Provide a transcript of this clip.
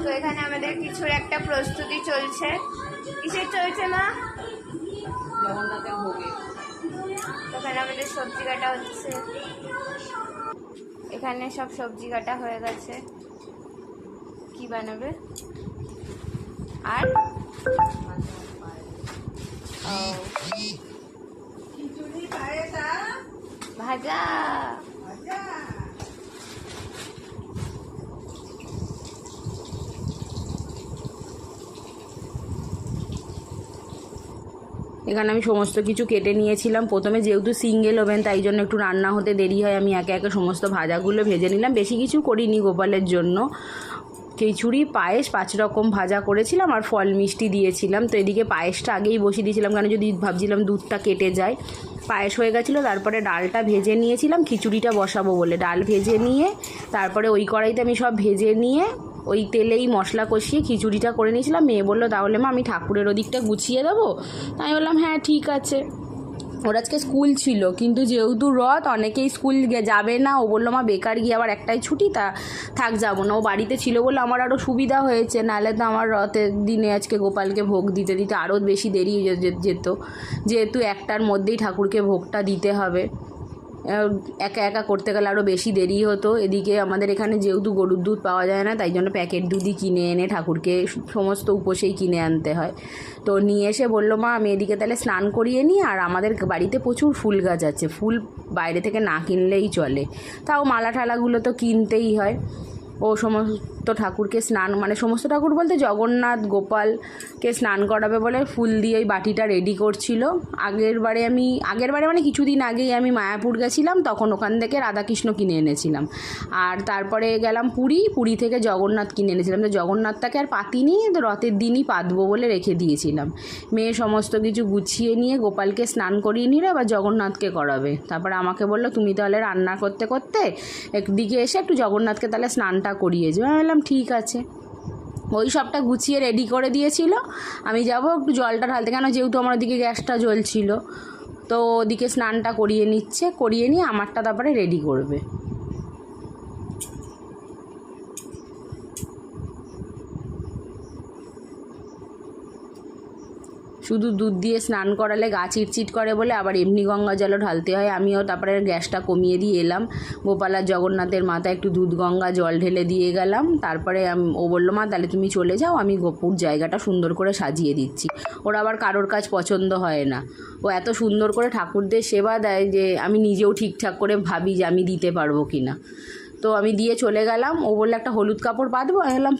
তো এখানে আমাদের কিছুর একটা প্রস্তুতি চলছে। কিসের চলছে মা? জগন্নাথের ভোগে। ওখানে আমাদের সবজি কাটা হচ্ছে। এখানে সব সবজি কাটা হয়ে গেছে। কি বানাবে? আর ভাজা। এখানে আমি সমস্ত কিছু কেটে নিয়েছিলাম প্রথমে, যেহেতু সিঙ্গেল ওভেন তাই জন্য একটু রান্না হতে দেরি হয়। আমি একে একে সমস্ত ভাজাগুলো ভেজে নিলাম, বেশি কিছু করিনি গোপালের জন্য। খিচুড়ি, পায়েস 5 রকম ভাজা করেছিলাম আর ফল মিষ্টি দিয়েছিলাম। তো এদিকে পায়েসটা আগেই বসিয়ে দিয়েছিলাম, কারণ যদি ভাবছিলাম দুধটা কেটে যায়। পায়েস হয়ে গেছিলো, তারপরে ডালটা ভেজে নিয়েছিলাম খিচুড়িটা বসাবো বলে। ডাল ভেজে নিয়ে তারপরে ওই কড়াইতে আমি সব ভেজে নিয়ে ওই তেলেই মশলা কষিয়ে খিচুড়িটা করে নিয়েছিলাম। মেয়ে বললো তাহলে মা আমি ঠাকুরের ওদিকটা গুছিয়ে দেবো। তাই বললাম হ্যাঁ ঠিক আছে। ওর আজকে স্কুল ছিল, কিন্তু যেহেতু রথ অনেকেই স্কুল যাবে না। ও বললো মা বেকার গিয়ে আবার একটাই ছুটি, তা থাক যাবো না। ও বাড়িতে ছিল বলে আমার আরও সুবিধা হয়েছে, নাহলে তো আমার রথের দিনে আজকে গোপালকে ভোগ দিতে দিতে আরও বেশি দেরি যেত, যেহেতু একটার মধ্যেই ঠাকুরকে ভোগটা দিতে হবে। একা একা করতে গেলে আরও বেশি দেরি হতো। এদিকে আমাদের এখানে যেহেতু গরুর দুধ পাওয়া যায় না, তাই জন্য প্যাকেট দুধই কিনে এনে ঠাকুরকে সমস্ত উপসেই কিনে আনতে হয়। তো নিয়ে এসে বললো মা আমি এদিকে তাহলে স্নান করিয়ে নিই, আর আমাদের বাড়িতে প্রচুর ফুল গাছ আছে, ফুল বাইরে থেকে না কিনলেই চলে। তাও মালা ঠালাগুলো তো কিনতেই হয়। ও সমস্ত ঠাকুরকে স্নান, মানে সমস্ত ঠাকুর বলতে জগন্নাথ গোপালকে স্নান করাবে বলে ফুল দিয়ে ওই বাটিটা রেডি করছিল। আগের বারে মানে কিছুদিন আগেই আমি মায়াপুর গেছিলাম, তখন ওখান থেকে রাধাকৃষ্ণ কিনে এনেছিলাম। আর তারপরে গেলাম পুরী থেকে জগন্নাথ কিনে এনেছিলাম। তো জগন্নাথটাকে আর পাতিনি, তো রথের দিনই পাতবো বলে রেখে দিয়েছিলাম। মেয়ে সমস্ত কিছু গুছিয়ে নিয়ে গোপালকে স্নান করিয়ে নিলে আবার জগন্নাথকে করাবে। তারপরে আমাকে বললো তুমি তাহলে রান্না করতে করতে একদিকে এসে একটু জগন্নাথকে তাহলে স্নানটা করিয়ে যাবে। আমি বললাম ঠিক আছে। ওই সবটা গুছিয়ে রেডি করে দিয়েছিল। আমি যাব একটু জলটা ঢালতে, কেন যেহেতু আমার ওদিকে গ্যাসটা জ্বলছিল। তো ওদিকে স্নানটা করিয়ে নিয়ে আমারটা তারপরে রেডি করবে। শুধু দুধ দিয়ে স্নান করালে গা চিটচিট করে বলে আবার এমনি গঙ্গা জলও ঢালতে হয়। আমিও তারপরে গ্যাসটা কমিয়ে দিয়ে এলাম, গোপাল আর জগন্নাথের মাথায় একটু দুধ গঙ্গা জল ঢেলে দিয়ে গেলাম। তারপরে ও বললো মা তাহলে তুমি চলে যাও, আমি গোপুর জায়গাটা সুন্দর করে সাজিয়ে দিচ্ছি। ওর আবার কারোর কাজ পছন্দ হয় না, ও এত সুন্দর করে ঠাকুরদের সেবা দেয় যে আমি নিজেও ঠিকঠাক করে ভাবি যে আমি দিতে পারবো কি না। তো আমি দিয়ে চলে গেলাম। ও বললো একটা হলুদ কাপড় পাতবো, আমি বললাম